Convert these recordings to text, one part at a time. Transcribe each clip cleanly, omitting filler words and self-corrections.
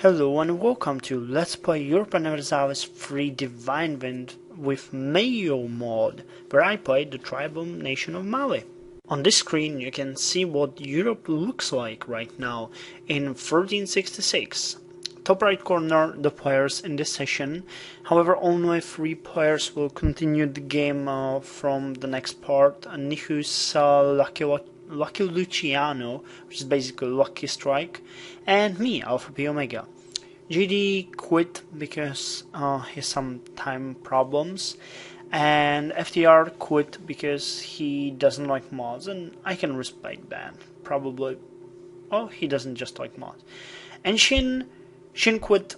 Hello and welcome to Let's Play Europe Universalis Free Divine Wind with MEIOU mod, where I play the tribal nation of Mali. On this screen you can see what Europe looks like right now in 1366. Top right corner, the players in this session. However, only 3 players will continue the game from the next part. Nihus Lucky Luciano, which is basically Lucky Strike, and me, Alfapiomega. GD quit because he has some time problems, and FTR quit because he doesn't like mods, and I can respect that. Probably, oh, he doesn't just like mods. And Shin quit,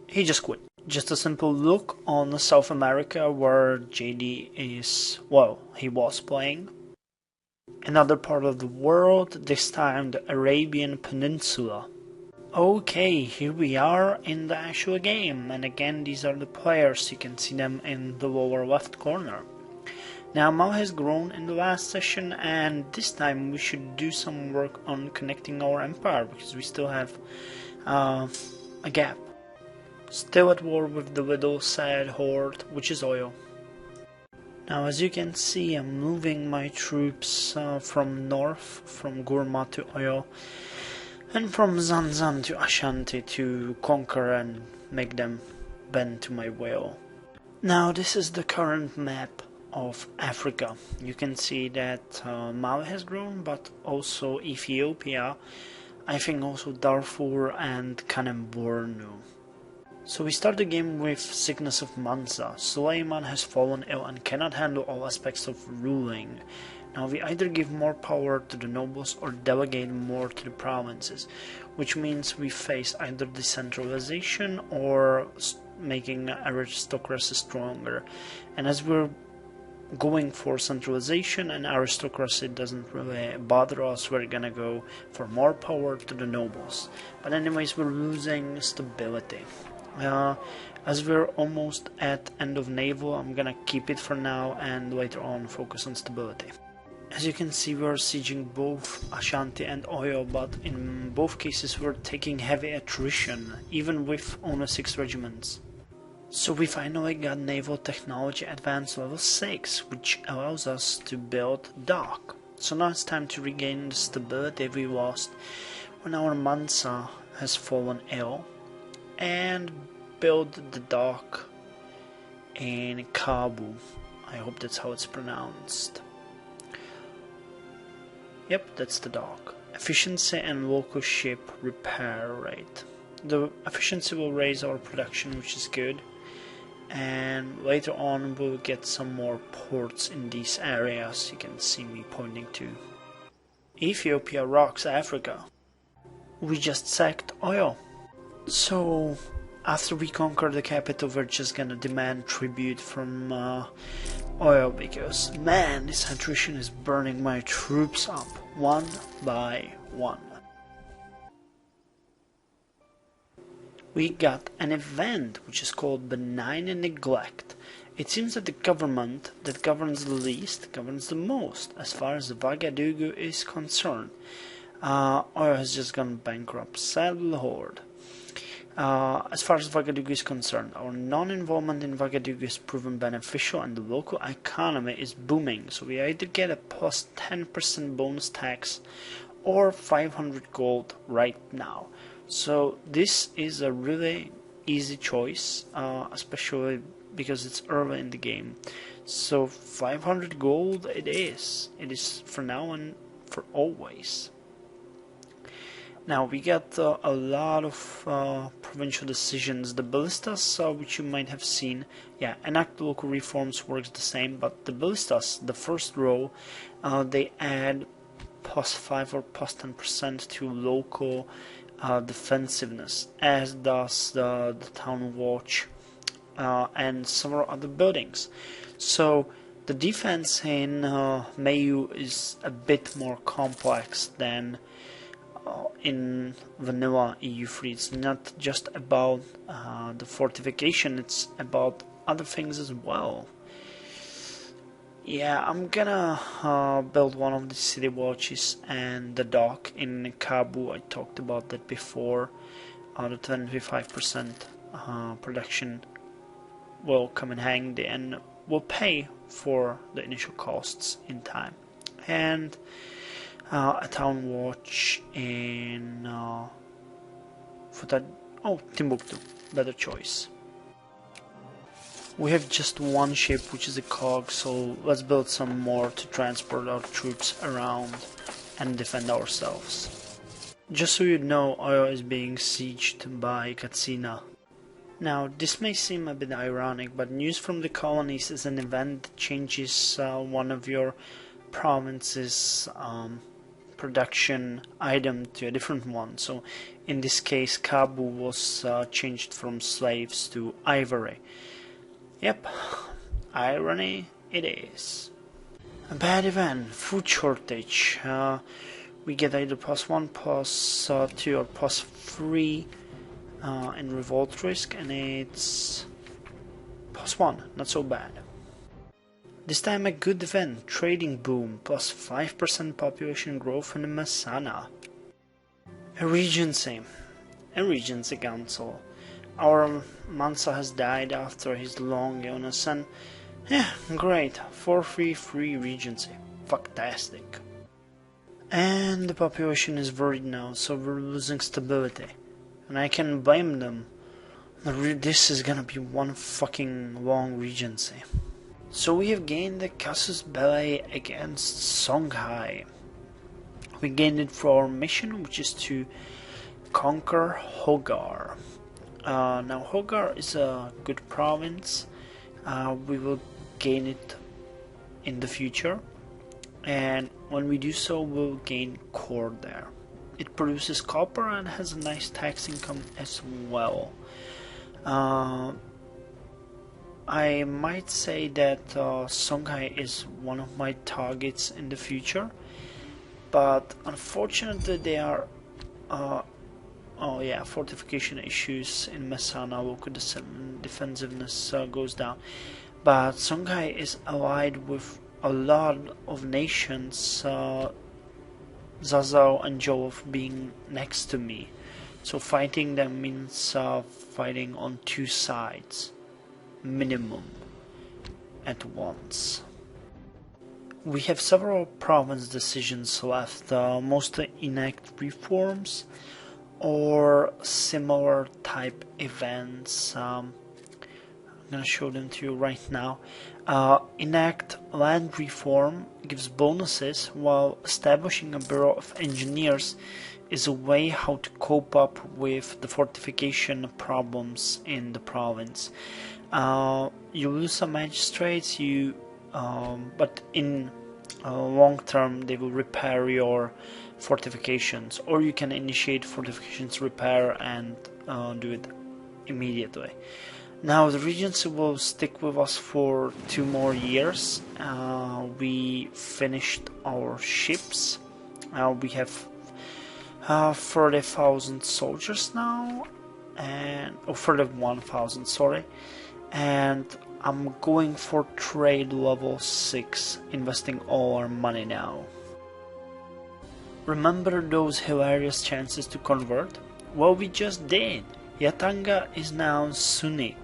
he just quit. Just a simple look on South America where JD is, well, he was playing. Another part of the world, this time the Arabian Peninsula. Okay, here we are in the actual game, and again these are the players, you can see them in the lower left corner. Now Mao has grown in the last session, and this time we should do some work on connecting our empire, because we still have a gap. Still at war with the little sad horde, which is oil. Now, as you can see, I'm moving my troops from north, from Gurma to Oyo, and from Zanzan to Ashanti to conquer and make them bend to my will. Now, this is the current map of Africa. You can see that Mali has grown, but also Ethiopia, I think also Darfur and Kanem Bornu. So we start the game with Sickness of Mansa. Suleiman has fallen ill and cannot handle all aspects of ruling. Now we either give more power to the nobles or delegate more to the provinces, which means we face either decentralization or making aristocracy stronger. And as we're going for centralization and aristocracy doesn't really bother us, we're gonna go for more power to the nobles. But anyways, we're losing stability. As we're almost at end of naval, I'm gonna keep it for now and later on focus on stability. As you can see, we're sieging both Ashanti and Oyo, but in both cases we're taking heavy attrition, even with only 6 regiments. So we finally got naval technology advanced level 6, which allows us to build dock. So now it's time to regain the stability we lost when our Mansa has fallen ill, and build the dock in Kabu. I hope that's how it's pronounced. Yep, that's the dock. Efficiency and local ship repair rate. The efficiency will raise our production, which is good, and later on we'll get some more ports in these areas you can see me pointing to. Ethiopia rocks Africa. We just sacked Oyo. So after we conquer the capital, we're just gonna demand tribute from Oyo, because man, this attrition is burning my troops up one by one. We got an event which is called Benign Neglect. It seems that the government that governs the least governs the most as far as Ouagadougou is concerned. Oyo has just gone bankrupt. Sad Lord. As far as Ouagadougou is concerned, our non-involvement in Ouagadougou is proven beneficial and the local economy is booming, so we either get a plus 10% bonus tax or 500 gold right now. So this is a really easy choice, especially because it's early in the game. So 500 gold it is. It is for now and for always. Now we got a lot of provincial decisions. The ballistas, which you might have seen, yeah, enact local reforms works the same, but the ballistas, the first row, they add plus 5 or plus 10% to local defensiveness, as does the town watch and several other buildings. So the defense in MEIOU is a bit more complex than in vanilla EU3. It's not just about the fortification, it's about other things as well. Yeah, I'm gonna build one of the city watches and the dock in Kabu. I talked about that before. the 25% production will come in handy and will pay for the initial costs in time. And a town watch in Timbuktu, better choice. We have just one ship, which is a cog, so let's build some more to transport our troops around and defend ourselves. Just so you know, Oyo is being sieged by Katsina. Now, this may seem a bit ironic, but news from the colonies is an event that changes one of your province's production item to a different one. So, in this case, Kabu was changed from slaves to ivory. Yep, irony it is. A bad event, food shortage. We get either +1, +2 or +3 in revolt risk, and it's +1, not so bad. This time a good event, trading boom, +5% population growth in Messana. A regency council. Our Mansa has died after his long illness, and yeah, great, 433 regency, fantastic. And the population is worried now, so we're losing stability. And I can blame them. This is gonna be one fucking long regency. So we have gained the casus belli against Songhai. We gained it for our mission, which is to conquer Hogar. Now Hogar is a good province. We will gain it in the future, and when we do so, we'll gain core there. It produces copper and has a nice tax income as well. I might say that Songhai is one of my targets in the future, but unfortunately they are fortification issues in Messana. Local defensiveness goes down, but Songhai is allied with a lot of nations, Zazao and Jolov being next to me, so fighting them means fighting on two sides minimum at once. We have several province decisions left, mostly enact reforms or similar type events. I'm gonna show them to you right now. Enact land reform gives bonuses, while establishing a Bureau of Engineers is a way how to cope up with the fortification problems in the province. You lose some magistrates, but in long term they will repair your fortifications, or you can initiate fortifications repair and do it immediately. Now the Regency will stick with us for 2 more years. We finished our ships. We have 30,000 soldiers now, and 31,000, sorry. And I'm going for trade level 6, investing all our money now. Remember those hilarious chances to convert? Well, we just did. Yatanga is now Sunni,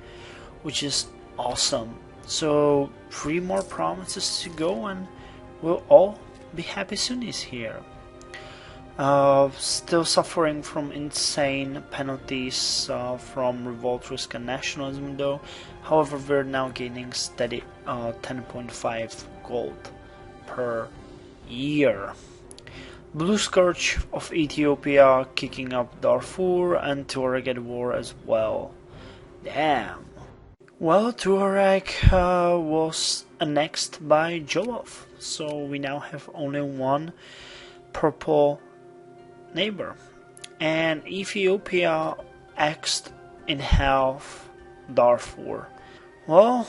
which is awesome. So 3 more provinces to go and we'll all be happy Sunnis here. Still suffering from insane penalties from revolt risk and nationalism though. However, we're now gaining steady 10.5 gold per year. Blue Scourge of Ethiopia kicking up Darfur and Tuareg war as well. Damn. Well, Tuareg was annexed by Jollof, so we now have only one purple neighbor. And Ethiopia axed in half Darfur. Well,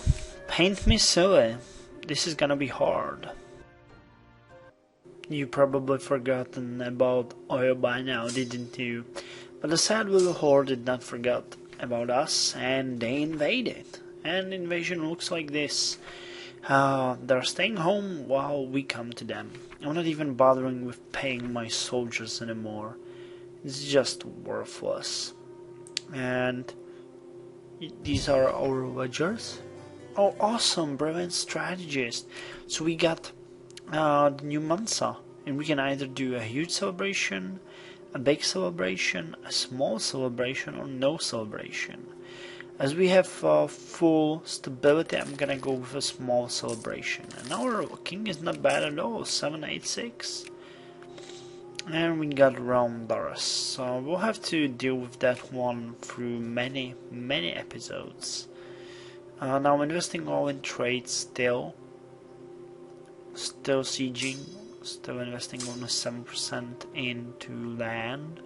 paint me silly. This is gonna be hard. You probably forgotten about Oyo by now, didn't you? But the sad little horde did not forget about us, and they invaded. And the invasion looks like this. They're staying home while we come to them. I'm not even bothering with paying my soldiers anymore. It's just worthless. And these are our villagers. Oh, awesome! Brilliant strategist. So we got the new Mansa, and we can either do a huge celebration, a big celebration, a small celebration, or no celebration. As we have full stability, I'm gonna go with a small celebration. And our king is not bad at all, 786. And we got Realm Doris, so we'll have to deal with that one through many episodes. Now investing all in trade still sieging, still investing almost 7% into land.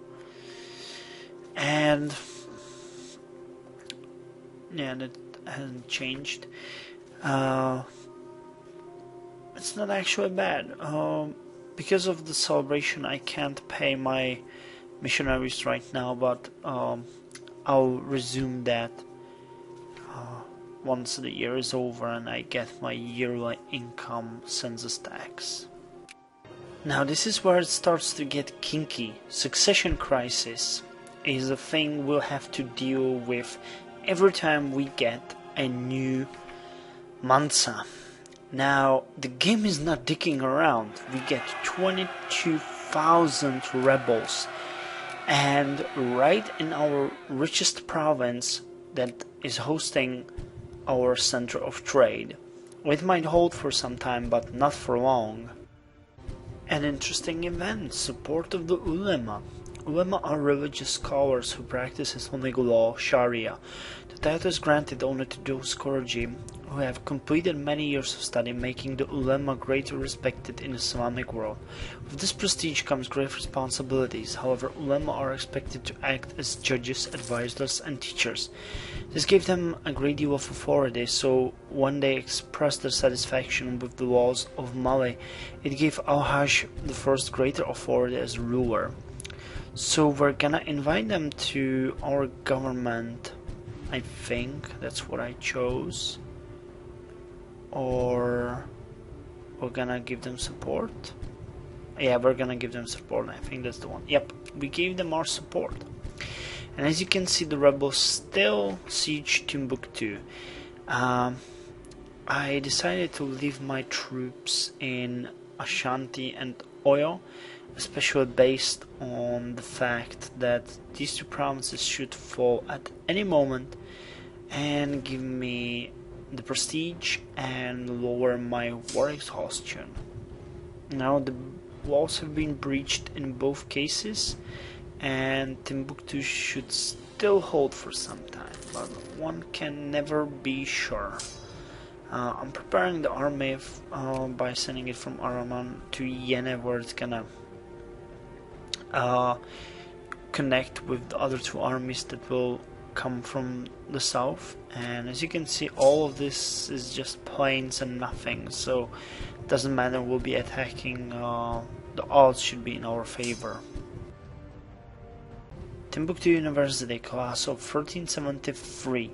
And yeah, that hasn't changed. It's not actually bad. Because of the celebration, I can't pay my missionaries right now, but I'll resume that once the year is over and I get my yearly income census tax. Now this is where it starts to get kinky. Succession crisis is a thing we'll have to deal with every time we get a new Mansa. Now the game is not dicking around. We get 22,000 rebels, and right in our richest province that is hosting our center of trade. It might hold for some time, but not for long. An interesting event, support of the ulema. Ulema are religious scholars who practice Islamic law, Sharia. The title is granted only to those clergy who have completed many years of study, making the ulema greatly respected in the Islamic world. With this prestige comes great responsibilities. However, ulema are expected to act as judges, advisors, and teachers. This gave them a great deal of authority, so when they expressed their satisfaction with the laws of Mali, it gave Al-Hajj the first greater authority as ruler. So we're gonna invite them to our government. I think that's what I chose. Or we're gonna give them support. Yeah, we're gonna give them support. I think that's the one. Yep, we gave them our support. And as you can see, the rebels still siege Timbuktu. I decided to leave my troops in Ashanti and Oyo, especially based on the fact that these two provinces should fall at any moment and give me the prestige and lower my war exhaustion. Now the walls have been breached in both cases, and Timbuktu should still hold for some time, but one can never be sure. I'm preparing the army by sending it from Araman to Yene, where it's gonna connect with the other two armies that will come from the south. And as you can see, all of this is just plains and nothing, so it doesn't matter, we'll be attacking. The odds should be in our favor. Timbuktu University, class of 1373.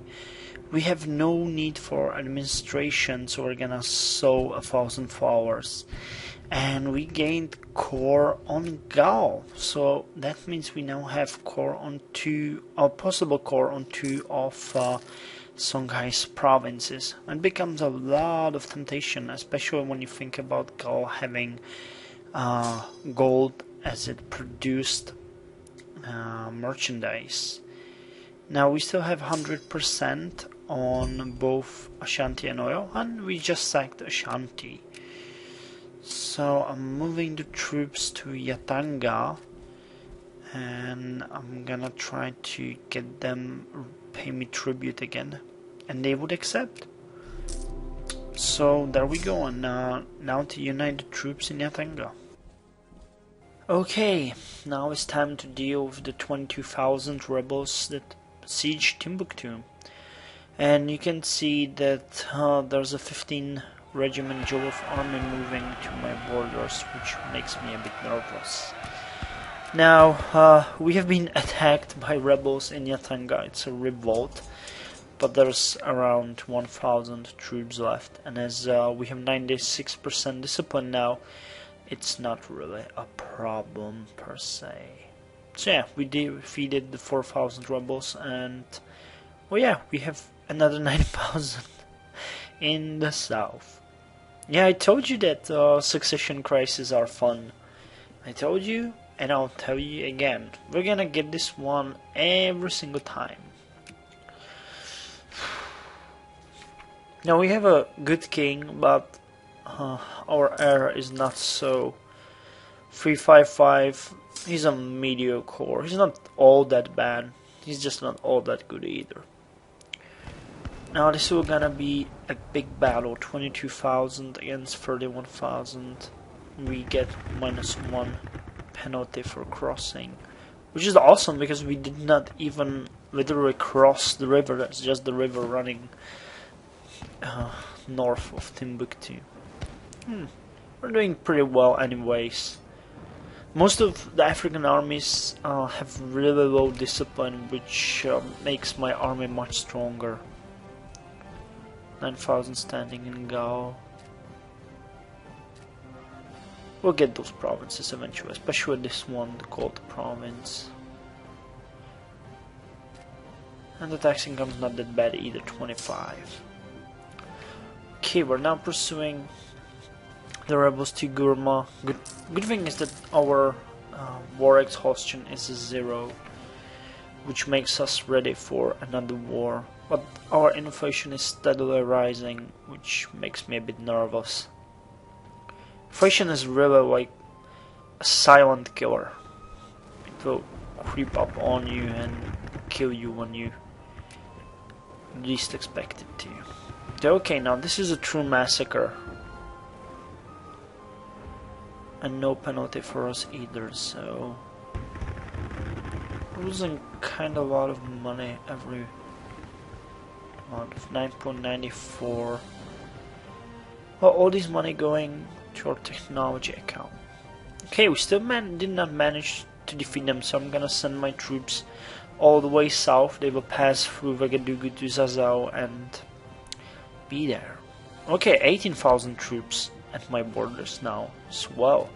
We have no need for administration, so we're gonna sow 1,000 flowers. And we gained core on Gao, so that means we now have core on 2, or possible core on 2 of Songhai's provinces. It becomes a lot of temptation, especially when you think about Gao having gold as it produced merchandise. Now we still have 100% on both Ashanti and Oyo, and we just sacked Ashanti. So I'm moving the troops to Yatanga, and I'm gonna try to get them pay me tribute again, and they would accept. So there we go, and now to unite the troops in Yatanga. Okay, now it's time to deal with the 22,000 rebels that siege Timbuktu. And you can see that there's a 15 regiment Jollof army moving to my borders, which makes me a bit nervous. Now, we have been attacked by rebels in Yatanga. It's a revolt, but there's around 1,000 troops left, and as we have 96% discipline now, it's not really a problem per se. So yeah, we defeated the 4,000 rebels, and well, yeah, we have another 9,000 in the south. Yeah, I told you that succession crises are fun. I told you, and I'll tell you again. We're gonna get this one every single time. Now we have a good king, but our heir is not so. 355. He's a mediocre. He's not all that bad. He's just not all that good either. Now this is gonna be a big battle. 22,000 against 31,000. We get -1 penalty for crossing, which is awesome because we did not even literally cross the river. That's just the river running north of Timbuktu. We're doing pretty well anyways. Most of the African armies have really low discipline, which makes my army much stronger. 9,000 standing in Gao. We'll get those provinces eventually, especially this one, the Gold province. And the tax income's not that bad either, 25. Okay, we're now pursuing the rebels to Gurma. Good thing is that our war exhaustion is 0, which makes us ready for another war. But our inflation is steadily rising, which makes me a bit nervous. Inflation is really like a silent killer. It will creep up on you and kill you when you least expect it to. Okay, now this is a true massacre. And no penalty for us either, so we're losing kinda a lot of money every month. 9.94. Well, all this money going to our technology account. Okay, we still did not manage to defeat them, so I'm gonna send my troops all the way south. They will pass through Vagadugu to Zazao and be there. Okay, 18,000 troops at my borders now as well.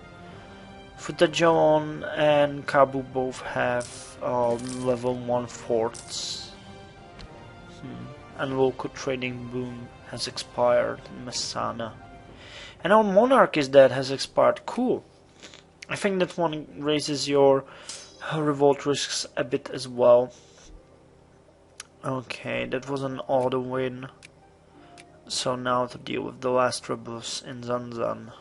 Futajalon and Kabu both have level 1 forts. And local trading boom has expired in Messana. And our monarch is dead, has expired. Cool. I think that one raises your revolt risks a bit as well. Okay, that was an auto win. So now to deal with the last rebels in Zanzan.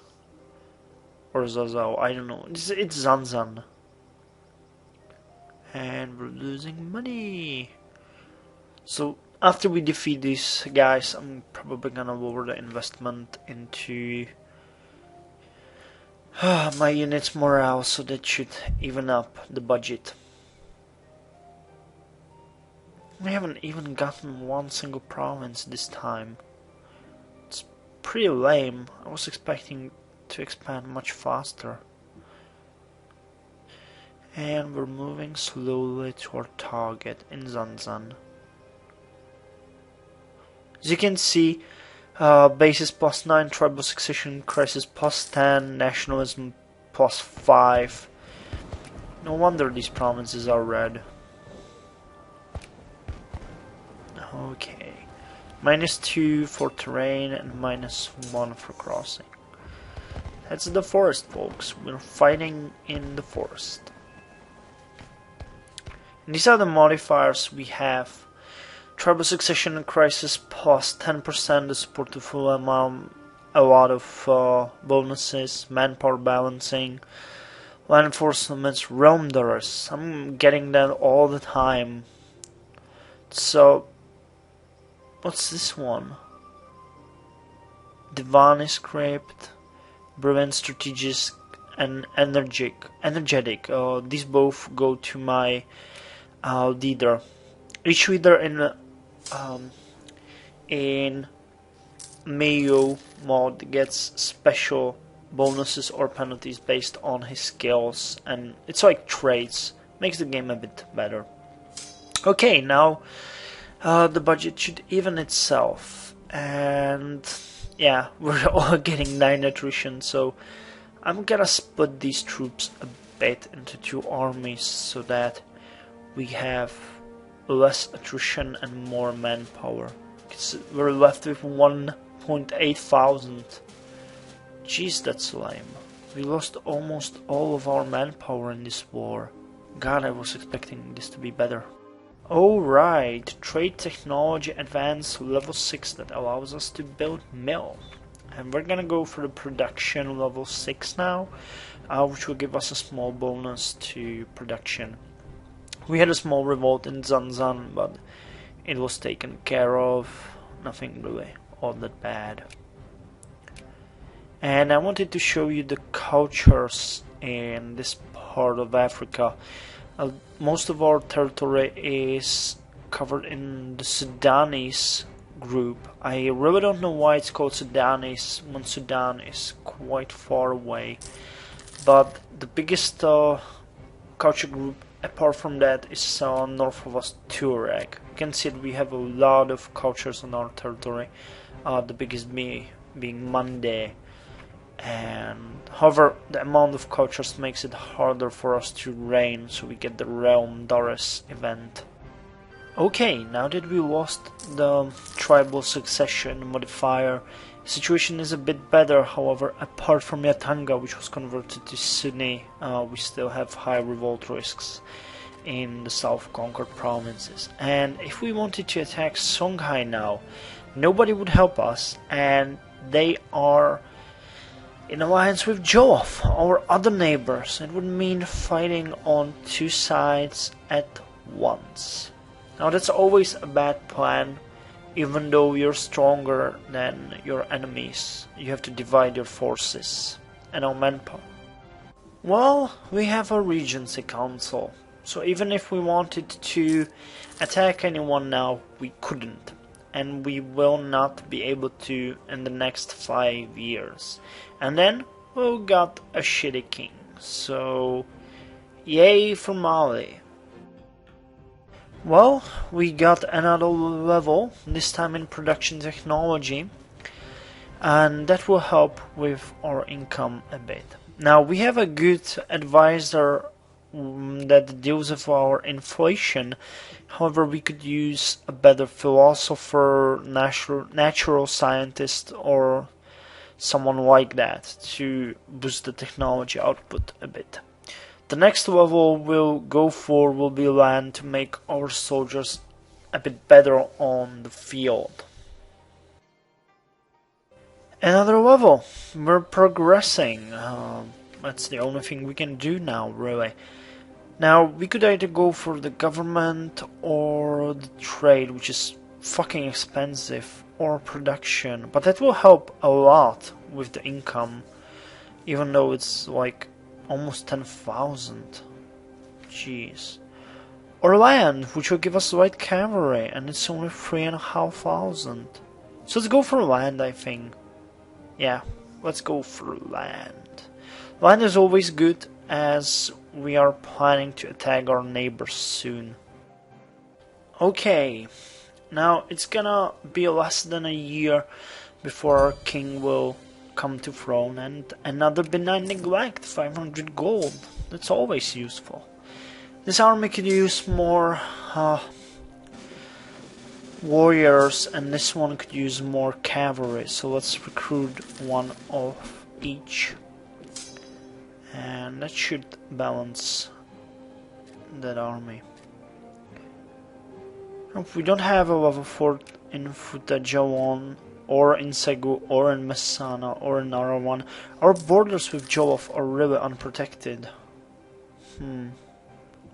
Or Zazao, I don't know. It's Zanzan. And we're losing money. So after we defeat these guys, I'm probably gonna lower the investment into my units' morale, so that should even up the budget. We haven't even gotten one single province this time. It's pretty lame. I was expecting to expand much faster. And we're moving slowly to our target in Zanzan. As you can see, bases +9, tribal succession crisis +10, nationalism +5. No wonder these provinces are red. Okay. -2 for terrain and -1 for crossing. That's the forest, folks. We're fighting in the forest. And these are the modifiers we have. Tribal succession and crisis +10%, the support to full amount, a lot of bonuses, manpower balancing, land enforcements, realm doors. I'm getting that all the time. So, what's this one? Divani script, prevent strategic and energetic. These both go to my leader. Each leader in MEIOU mod gets special bonuses or penalties based on his skills, and it's like traits. Makes the game a bit better. Okay, now the budget should even itself, and yeah, we're all getting 9 attrition, so I'm gonna split these troops a split into two armies so that we have less attrition and more manpower. We're left with 1.8 thousand. Jeez, that's lame. We lost almost all of our manpower in this war. God, I was expecting this to be better. Alright, trade technology advance level 6 that allows us to build mill. And we're gonna go for the production level 6 now, which will give us a small bonus to production. We had a small revolt in Zanzan, but it was taken care of. Nothing really all that bad. And I wanted to show you the cultures in this part of Africa. Most of our territory is covered in the Sudanese group. I really don't know why it's called Sudanese when Sudan is quite far away. But the biggest culture group apart from that is north of us, Tuareg. You can see that we have a lot of cultures on our territory. The biggest being Mande. And however, the amount of cultures makes it harder for us to reign, so we get the Realm Doris event. Okay, now that we lost the tribal succession modifier, the situation is a bit better. However, apart from Yatanga, which was converted to Sunni, we still have high revolt risks in the South-conquered provinces. And if we wanted to attack Songhai now, nobody would help us, and they are in alliance with Jolof, our other neighbors. It would mean fighting on two sides at once. Now that's always a bad plan. Even though you're stronger than your enemies, you have to divide your forces and our manpower. Well, we have a Regency Council, so even if we wanted to attack anyone now, we couldn't. And we will not be able to in the next 5 years. And then we got a shitty king. So, yay for Mali. Well, we got another level, this time in production technology. And that will help with our income a bit. Now, we have a good advisor that deals with our inflation. However, we could use a better philosopher, natural scientist, or someone like that to boost the technology output a bit. The next level we'll go for will be land to make our soldiers a bit better on the field. Another level. We're progressing. That's the only thing we can do now, really. Now, we could either go for the government or the trade, which is fucking expensive, or production. But that will help a lot with the income, even though it's like almost 10,000. Jeez. Or land, which will give us light cavalry, and it's only 3,500. So let's go for land, I think. Yeah, let's go for land. Land is always good, as we are planning to attack our neighbors soon. Okay, now it's gonna be less than a year before our king will come to throne, and another benign neglect, 500 gold. That's always useful. This army could use more warriors, and this one could use more cavalry, so let's recruit one of each. And that should balance that army. If we don't have a level 4 in Futajawan, or in Segu, or in Messana, or in Narawan, our borders with Jolof are really unprotected.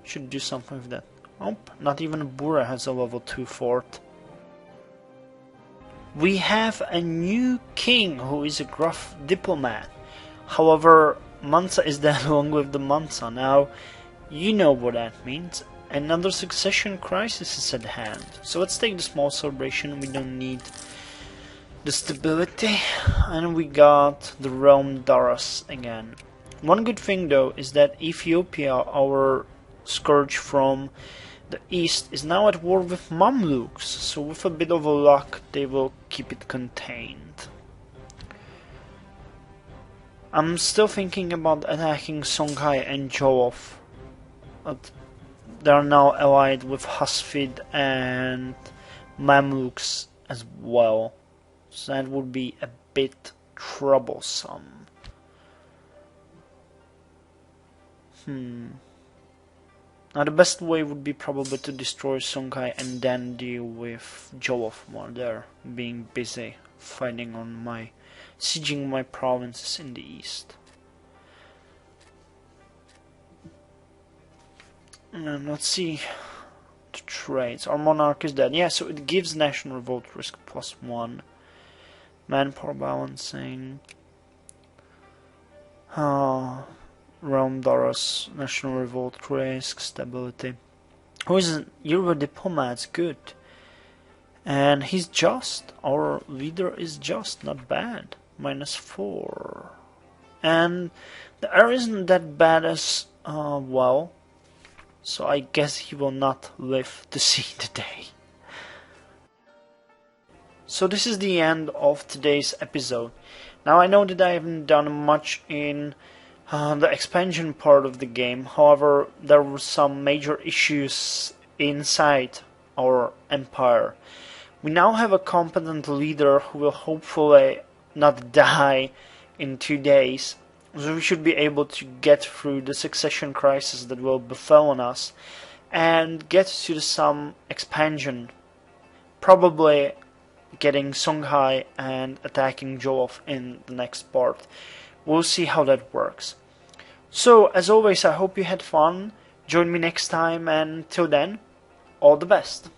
Should do something with that. Nope, not even Bura has a level 2 fort. We have a new king who is a gruff diplomat. However, Mansa is dead along with the Mansa. Now, you know what that means. Another succession crisis is at hand. So let's take the small celebration. We don't need the stability. And we got the realm Daras again. One good thing though is that Ethiopia, our scourge from the east, is now at war with Mamluks. So with a bit of luck, they will keep it contained. I'm still thinking about attacking Songhai and Jolof, but they are now allied with Hasfid and Mamluks as well, so that would be a bit troublesome. Now the best way would be probably to destroy Songhai and then deal with Jolof while they're being busy fighting on sieging my provinces in the east. And let's see the traits. Our monarch is dead. Yeah, so it gives national revolt risk +1. Manpower balancing. Realm Doros, national revolt risk, stability. Who is an Euro diplomat? Good. And he's just. Our leader is just. Not bad. -4. And the air isn't that bad as well. So I guess he will not live to see the day. So this is the end of today's episode. Now I know that I haven't done much in the expansion part of the game. However, there were some major issues inside our empire. We now have a competent leader who will hopefully not die in 2 days. So we should be able to get through the succession crisis that will befall on us and get to some expansion. Probably getting Songhai and attacking Jolof in the next part. We'll see how that works. So, as always, I hope you had fun. Join me next time, and till then, all the best.